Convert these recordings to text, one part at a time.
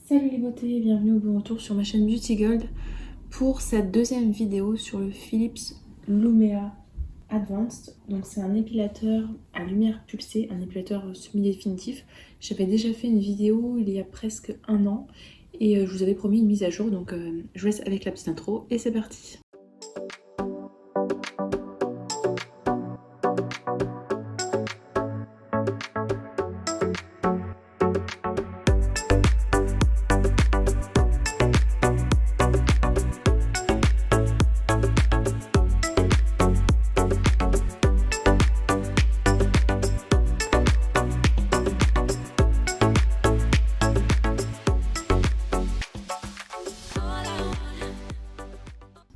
Salut les beautés, bienvenue au bon retour sur ma chaîne Beauty Gold pour cette deuxième vidéo sur le Philips Lumea Advanced. Donc c'est un épilateur à lumière pulsée, un épilateur semi-définitif. J'avais déjà fait une vidéo il y a presque un an et je vous avais promis une mise à jour, donc je vous laisse avec la petite intro et c'est parti.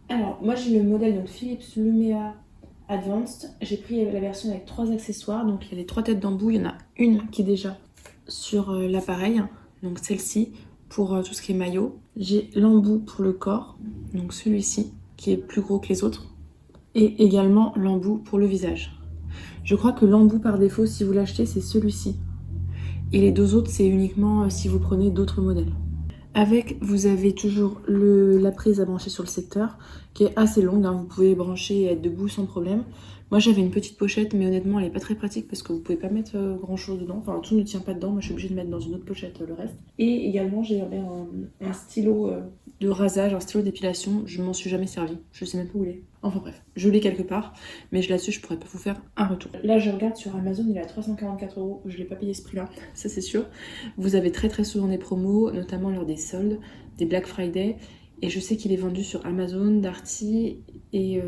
Alors, moi j'ai le modèle donc Philips Lumea Advanced. J'ai pris la version avec 3 accessoires. Donc il y a les 3 têtes d'embout. Il y en a une qui est déjà sur l'appareil. Donc celle-ci pour tout ce qui est maillot. J'ai l'embout pour le corps. Donc celui-ci qui est plus gros que les autres. Et également l'embout pour le visage. Je crois que l'embout par défaut, si vous l'achetez, c'est celui-ci. Et les deux autres, c'est uniquement si vous prenez d'autres modèles. Avec, vous avez toujours la prise à brancher sur le secteur, qui est assez longue, hein. Vous pouvez brancher et être debout sans problème. Moi j'avais une petite pochette, mais honnêtement elle est pas très pratique parce que vous pouvez pas mettre grand chose dedans, enfin tout ne tient pas dedans, moi je suis obligée de mettre dans une autre pochette le reste. Et également j'avais un stylo de rasage, un stylo d'épilation, je m'en suis jamais servi, je sais même pas où il est. Enfin bref, je l'ai quelque part, mais là-dessus je pourrais pas vous faire un retour. Là je regarde sur Amazon, il est à 344 €, je l'ai pas payé ce prix là, ça c'est sûr. Vous avez très souvent des promos, notamment lors des soldes, des Black Friday, et je sais qu'il est vendu sur Amazon, Darty et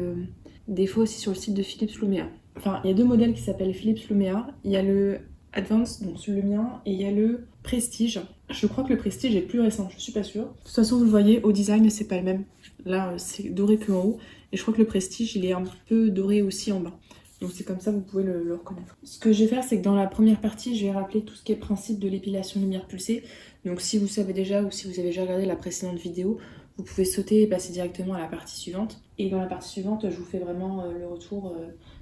des fois aussi sur le site de Philips Lumea. Enfin, il y a deux modèles qui s'appellent Philips Lumea. Il y a le Advanced, donc celui le mien, et il y a le Prestige. Je crois que le Prestige est plus récent, je suis pas sûre. De toute façon, vous le voyez, au design, c'est pas le même. Là, c'est doré plus en haut, et je crois que le Prestige, il est un peu doré aussi en bas. Donc c'est comme ça, vous pouvez le reconnaître. Ce que je vais faire, c'est que dans la première partie, je vais rappeler tout ce qui est principe de l'épilation lumière pulsée. Donc si vous savez déjà ou si vous avez déjà regardé la précédente vidéo, vous pouvez sauter et passer directement à la partie suivante. Et dans la partie suivante, je vous fais vraiment le retour,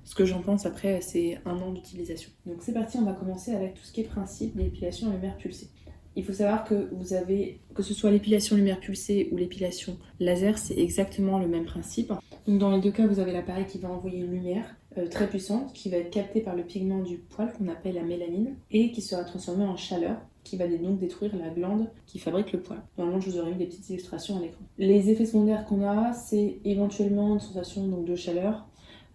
ce que j'en pense après ces 1 an d'utilisation. Donc c'est parti, on va commencer avec tout ce qui est principe de l'épilation à lumière pulsée. Il faut savoir que vous avez, que ce soit l'épilation lumière pulsée ou l'épilation laser, c'est exactement le même principe. Donc dans les deux cas, vous avez l'appareil qui va envoyer une lumière très puissante qui va être captée par le pigment du poil qu'on appelle la mélanine et qui sera transformée en chaleur qui va donc détruire la glande qui fabrique le poil. Normalement, je vous aurais mis des petites illustrations à l'écran. Les effets secondaires qu'on a, c'est éventuellement une sensation donc, de chaleur.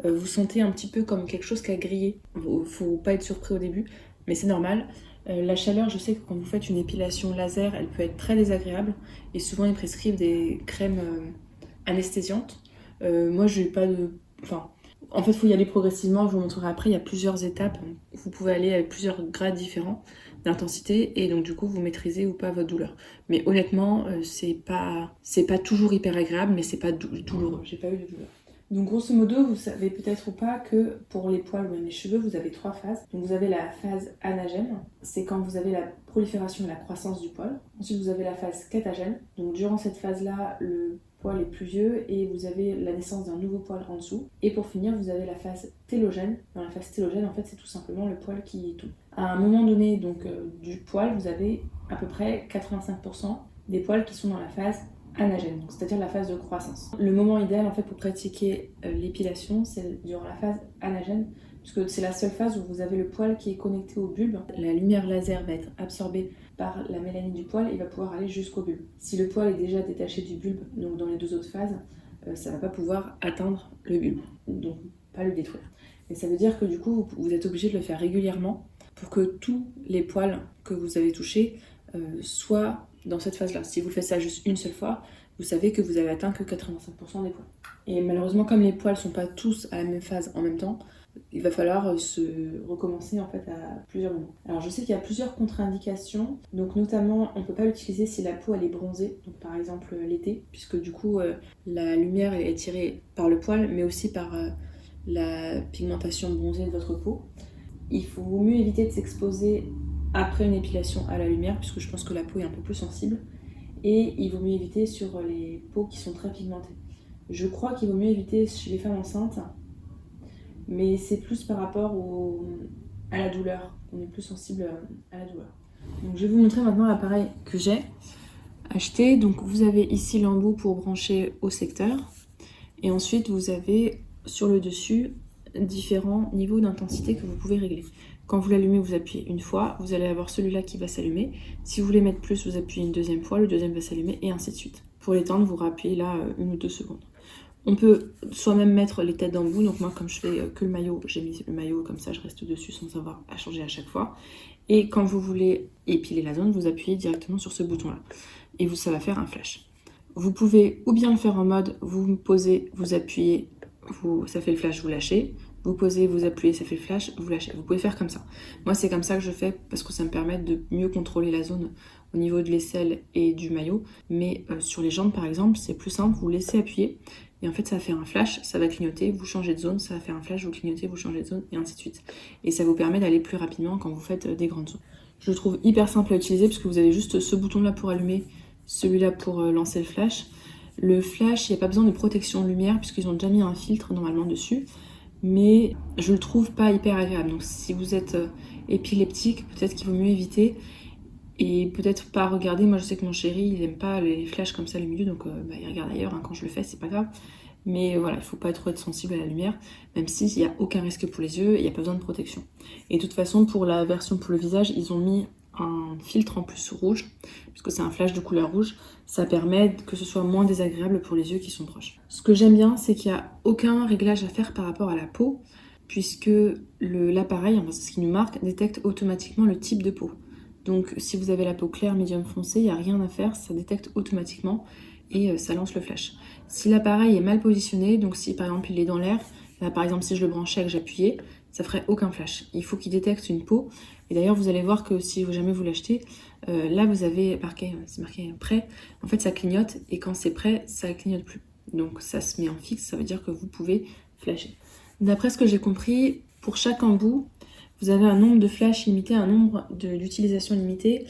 Vous sentez un petit peu comme quelque chose qui a grillé. Faut pas être surpris au début, mais c'est normal. La chaleur, je sais que quand vous faites une épilation laser, elle peut être très désagréable et souvent ils prescrivent des crèmes anesthésiantes. Moi, je n'ai pas de... Enfin, en fait, il faut y aller progressivement, je vous montrerai après, il y a plusieurs étapes. Vous pouvez aller avec plusieurs grades différents d'intensité et donc du coup, vous maîtrisez ou pas votre douleur. Mais honnêtement, c'est pas toujours hyper agréable, mais c'est pas douloureux. J'ai pas eu de douleur. Donc grosso modo, vous savez peut-être ou pas que pour les poils ou même les cheveux, vous avez 3 phases. Donc vous avez la phase anagène, c'est quand vous avez la prolifération et la croissance du poil. Ensuite vous avez la phase catagène, donc durant cette phase-là, le poil est plus vieux et vous avez la naissance d'un nouveau poil en dessous. Et pour finir, vous avez la phase télogène. Dans la phase télogène, en fait, c'est tout simplement le poil qui tombe. À un moment donné donc, du poil, vous avez à peu près 85% des poils qui sont dans la phase anagène, c'est-à-dire la phase de croissance. Le moment idéal en fait pour pratiquer l'épilation, c'est durant la phase anagène, puisque c'est la seule phase où vous avez le poil qui est connecté au bulbe. La lumière laser va être absorbée par la mélanine du poil et va pouvoir aller jusqu'au bulbe. Si le poil est déjà détaché du bulbe, donc dans les deux autres phases, ça ne va pas pouvoir atteindre le bulbe, donc pas le détruire. Et ça veut dire que du coup, vous êtes obligé de le faire régulièrement pour que tous les poils que vous avez touchés soient dans cette phase-là. Si vous faites ça juste une seule fois, vous savez que vous avez atteint que 85% des poils. Et malheureusement, comme les poils ne sont pas tous à la même phase en même temps, il va falloir se recommencer en fait à plusieurs moments. Alors je sais qu'il y a plusieurs contre-indications, donc notamment on ne peut pas l'utiliser si la peau elle est bronzée, donc par exemple l'été, puisque du coup la lumière est tirée par le poil, mais aussi par la pigmentation bronzée de votre peau. Il faut mieux éviter de s'exposer après une épilation à la lumière, puisque je pense que la peau est un peu plus sensible, et il vaut mieux éviter sur les peaux qui sont très pigmentées. Je crois qu'il vaut mieux éviter chez les femmes enceintes, mais c'est plus par rapport à la douleur, on est plus sensible à la douleur. Donc je vais vous montrer maintenant l'appareil que j'ai. acheter. Donc vous avez ici l'embout pour brancher au secteur. Et ensuite vous avez sur le dessus différents niveaux d'intensité que vous pouvez régler. Quand vous l'allumez, vous appuyez une fois, vous allez avoir celui-là qui va s'allumer. Si vous voulez mettre plus, vous appuyez une deuxième fois, le deuxième va s'allumer et ainsi de suite. Pour l'éteindre, vous rappuyez là 1 ou 2 secondes. On peut soi-même mettre les têtes d'embout, donc moi comme je fais que le maillot, j'ai mis le maillot comme ça, je reste dessus sans avoir à changer à chaque fois. Et quand vous voulez épiler la zone, vous appuyez directement sur ce bouton-là. Et ça va faire un flash. Vous pouvez ou bien le faire en mode, vous posez, vous appuyez, ça fait le flash, vous lâchez. Vous posez, vous appuyez, ça fait le flash, vous lâchez. Vous pouvez faire comme ça. Moi, c'est comme ça que je fais parce que ça me permet de mieux contrôler la zone au niveau de l'aisselle et du maillot. Mais sur les jambes, par exemple, c'est plus simple. Vous laissez appuyer et en fait, ça va faire un flash, ça va clignoter, vous changez de zone, ça va faire un flash, vous clignotez, vous changez de zone et ainsi de suite. Et ça vous permet d'aller plus rapidement quand vous faites des grandes zones. Je le trouve hyper simple à utiliser parce que vous avez juste ce bouton-là pour allumer, celui-là pour lancer le flash. Le flash, il n'y a pas besoin de protection lumière puisqu'ils ont déjà mis un filtre normalement dessus. Mais je le trouve pas hyper agréable. Donc si vous êtes épileptique, peut-être qu'il vaut mieux éviter et peut-être pas regarder. Moi je sais que mon chéri il aime pas les flashs comme ça le milieu, donc il regarde ailleurs, hein. Quand je le fais c'est pas grave. Mais voilà, il faut pas trop être sensible à la lumière, même s'il n'y a aucun risque pour les yeux et il n'y a pas besoin de protection. Et de toute façon pour la version pour le visage, ils ont mis un filtre en plus rouge, puisque c'est un flash de couleur rouge, ça permet que ce soit moins désagréable pour les yeux qui sont proches. Ce que j'aime bien, c'est qu'il n'y a aucun réglage à faire par rapport à la peau, puisque l'appareil, c'est ce qui nous marque, détecte automatiquement le type de peau. Donc si vous avez la peau claire, médium foncé, il n'y a rien à faire, ça détecte automatiquement et ça lance le flash. Si l'appareil est mal positionné, donc si par exemple il est dans l'air, là par exemple si je le branchais et que j'appuyais, ça ferait aucun flash. Il faut qu'il détecte une peau. Et d'ailleurs, vous allez voir que si jamais vous l'achetez, là vous avez marqué, c'est marqué prêt. En fait, ça clignote et quand c'est prêt, ça clignote plus. Donc ça se met en fixe, ça veut dire que vous pouvez flasher. D'après ce que j'ai compris, pour chaque embout, vous avez un nombre de flashs limité, un nombre d'utilisations limitées.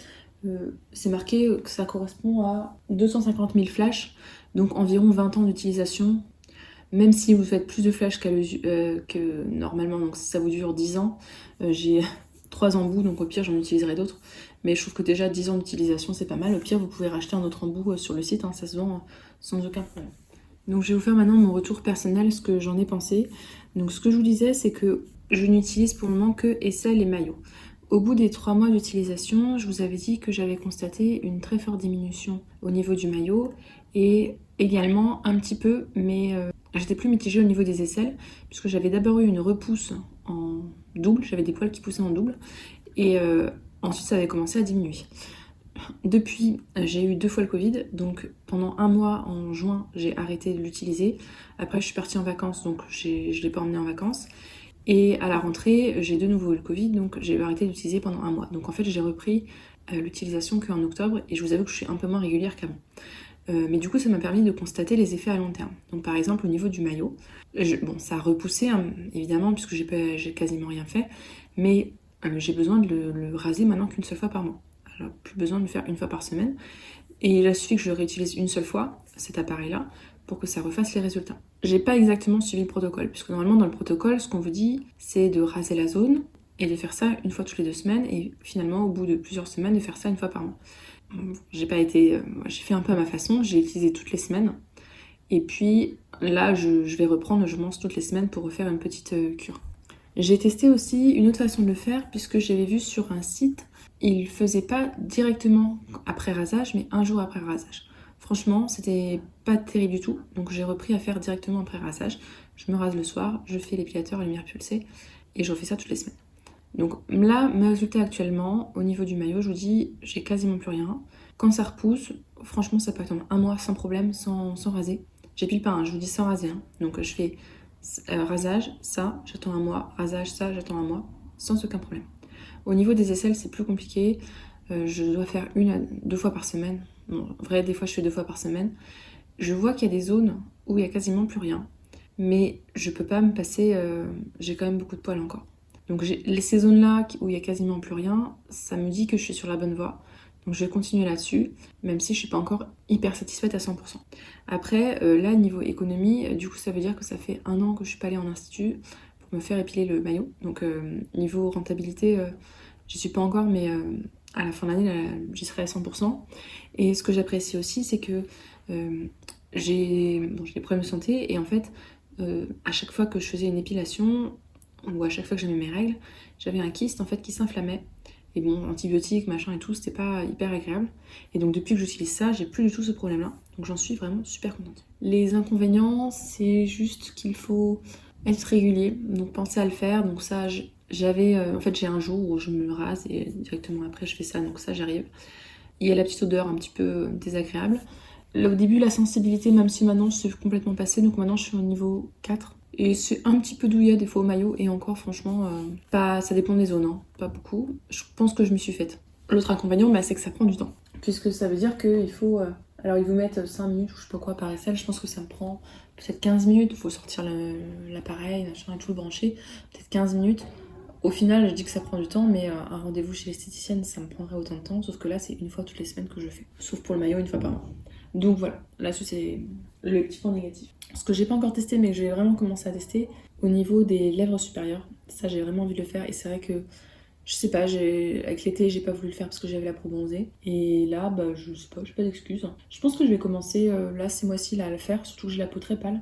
C'est marqué que ça correspond à 250 000 flashs, donc environ 20 ans d'utilisation. Même si vous faites plus de flash que normalement, donc ça vous dure 10 ans, j'ai 3 embouts, donc au pire j'en utiliserai d'autres. Mais je trouve que déjà 10 ans d'utilisation c'est pas mal. Au pire vous pouvez racheter un autre embout sur le site, hein, ça se vend sans aucun problème. Donc je vais vous faire maintenant mon retour personnel, ce que j'en ai pensé. Donc ce que je vous disais, c'est que je n'utilise pour le moment que aisselle et maillot. Au bout des 3 mois d'utilisation, je vous avais dit que j'avais constaté une très forte diminution au niveau du maillot et également un petit peu, mais j'étais plus mitigée au niveau des aisselles, puisque j'avais d'abord eu une repousse en double, j'avais des poils qui poussaient en double, et ensuite ça avait commencé à diminuer. Depuis, j'ai eu 2 fois le Covid, donc pendant 1 mois en juin, j'ai arrêté de l'utiliser. Après, je suis partie en vacances, donc je ne l'ai pas emmené en vacances. Et à la rentrée, j'ai de nouveau eu le Covid, donc j'ai arrêté d'utiliser pendant 1 mois. Donc en fait, j'ai repris l'utilisation qu'en octobre, et je vous avoue que je suis un peu moins régulière qu'avant. Mais du coup, ça m'a permis de constater les effets à long terme. Donc par exemple, au niveau du maillot, bon, ça a repoussé, hein, évidemment, puisque j'ai quasiment rien fait, mais j'ai besoin de le raser maintenant qu'une seule fois par mois. Alors, plus besoin de le faire une fois par semaine. Et il a suffi que je le réutilise une seule fois, cet appareil-là, pour que ça refasse les résultats. J'ai pas exactement suivi le protocole, puisque normalement dans le protocole, ce qu'on vous dit, c'est de raser la zone et de faire ça une fois toutes les 2 semaines, et finalement, au bout de plusieurs semaines, de faire ça une fois par mois. J'ai fait un peu à ma façon, j'ai utilisé toutes les semaines, et puis là, je vais reprendre, je mange toutes les semaines pour refaire une petite cure. J'ai testé aussi une autre façon de le faire, puisque j'avais vu sur un site, il faisait pas directement après rasage, mais un jour après rasage. Franchement, c'était pas terrible du tout, donc j'ai repris à faire directement après rasage. Je me rase le soir, je fais l'épilateur à lumière pulsée, et je refais ça toutes les semaines. Donc là, mes résultats actuellement, au niveau du maillot, je vous dis, j'ai quasiment plus rien. Quand ça repousse, franchement, ça peut attendre 1 mois sans problème, sans raser. J'épile pas, hein, je vous dis sans raser. Hein. Donc je fais rasage, ça, j'attends 1 mois, rasage, ça, j'attends 1 mois, sans aucun problème. Au niveau des aisselles, c'est plus compliqué. Je dois faire 1 à 2 fois par semaine. Bon, en vrai, des fois, je fais 2 fois par semaine. Je vois qu'il y a des zones où il y a quasiment plus rien. Mais je peux pas me passer... j'ai quand même beaucoup de poils encore. Donc ces zones-là où il y a quasiment plus rien, ça me dit que je suis sur la bonne voie. Donc je vais continuer là-dessus, même si je suis pas encore hyper satisfaite à 100%. Après, là, niveau économie, du coup, ça veut dire que ça fait 1 an que je suis pas allée en institut pour me faire épiler le maillot. Donc niveau rentabilité, j'y suis pas encore, mais à la fin de l'année, là, j'y serai à 100%. Et ce que j'apprécie aussi, c'est que j'ai des problèmes de santé et en fait, à chaque fois que je faisais une épilation ou à chaque fois que j'avais mes règles, j'avais un kyste en fait qui s'inflammait. Et bon, antibiotiques, machin et tout, c'était pas hyper agréable. Et donc depuis que j'utilise ça, j'ai plus du tout ce problème-là. Donc j'en suis vraiment super contente. Les inconvénients, c'est juste qu'il faut être régulier, donc pensez à le faire. Donc ça, en fait j'ai un jour où je me rase et directement après je fais ça, donc ça j'arrive. Il y a la petite odeur un petit peu désagréable. Là, au début, la sensibilité, même si maintenant c'est complètement passé, donc maintenant je suis au niveau 4. Et c'est un petit peu douillet des fois au maillot, et encore franchement, pas, ça dépend des zones, hein, pas beaucoup. Je pense que je m'y suis faite. L'autre inconvénient, bah, c'est que ça prend du temps. Puisque ça veut dire qu'il faut... alors ils vous mettent 5 minutes ou je sais pas quoi par aisselle, je pense que ça me prend peut-être 15 minutes, il faut sortir l'appareil, machin et tout, le brancher, peut-être 15 minutes. Au final, je dis que ça prend du temps, mais un rendez-vous chez l'esthéticienne, ça me prendrait autant de temps, sauf que là, c'est une fois toutes les semaines que je fais. Sauf pour le maillot, une fois par an. Donc voilà, là-dessus, c'est le petit point négatif. Ce que j'ai pas encore testé, mais que je vais vraiment commencer à tester, au niveau des lèvres supérieures, ça, j'ai vraiment envie de le faire, et c'est vrai que, je sais pas, avec l'été, j'ai pas voulu le faire parce que j'avais la peau bronzée, et là, bah, je sais pas, j'ai pas d'excuses. Je pense que je vais commencer, là, ces mois-ci, là, à le faire, surtout que j'ai la peau très pâle,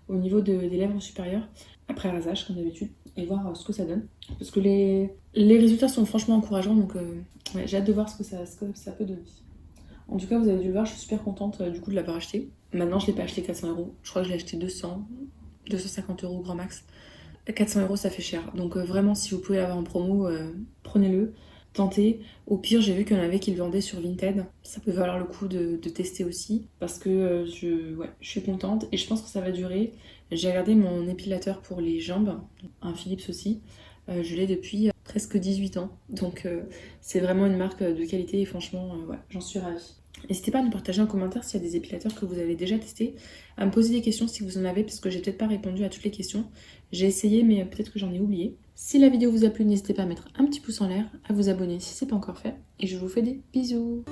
au niveau des lèvres supérieures, après rasage, comme d'habitude, et voir ce que ça donne. Parce que les résultats sont franchement encourageants, donc ouais, j'ai hâte de voir ce que ça peut donner. En tout cas, vous avez dû le voir, je suis super contente du coup de l'avoir acheté. Maintenant, je l'ai pas acheté 400€, je crois que je l'ai acheté 250€ grand max. 400€, ça fait cher. Donc vraiment, si vous pouvez l'avoir en promo, prenez-le, tentez. Au pire, j'ai vu qu'il y en avait qui le vendaient sur Vinted. Ça peut valoir le coup de tester aussi, parce que je suis contente et je pense que ça va durer. J'ai regardé mon épilateur pour les jambes, un Philips aussi. Je l'ai depuis presque 18 ans. Donc c'est vraiment une marque de qualité et franchement, ouais, j'en suis ravie. N'hésitez pas à nous partager en commentaire s'il y a des épilateurs que vous avez déjà testés, à me poser des questions si vous en avez, parce que j'ai peut-être pas répondu à toutes les questions. J'ai essayé, mais peut-être que j'en ai oublié. Si la vidéo vous a plu, n'hésitez pas à mettre un petit pouce en l'air, à vous abonner si c'est pas encore fait, et je vous fais des bisous.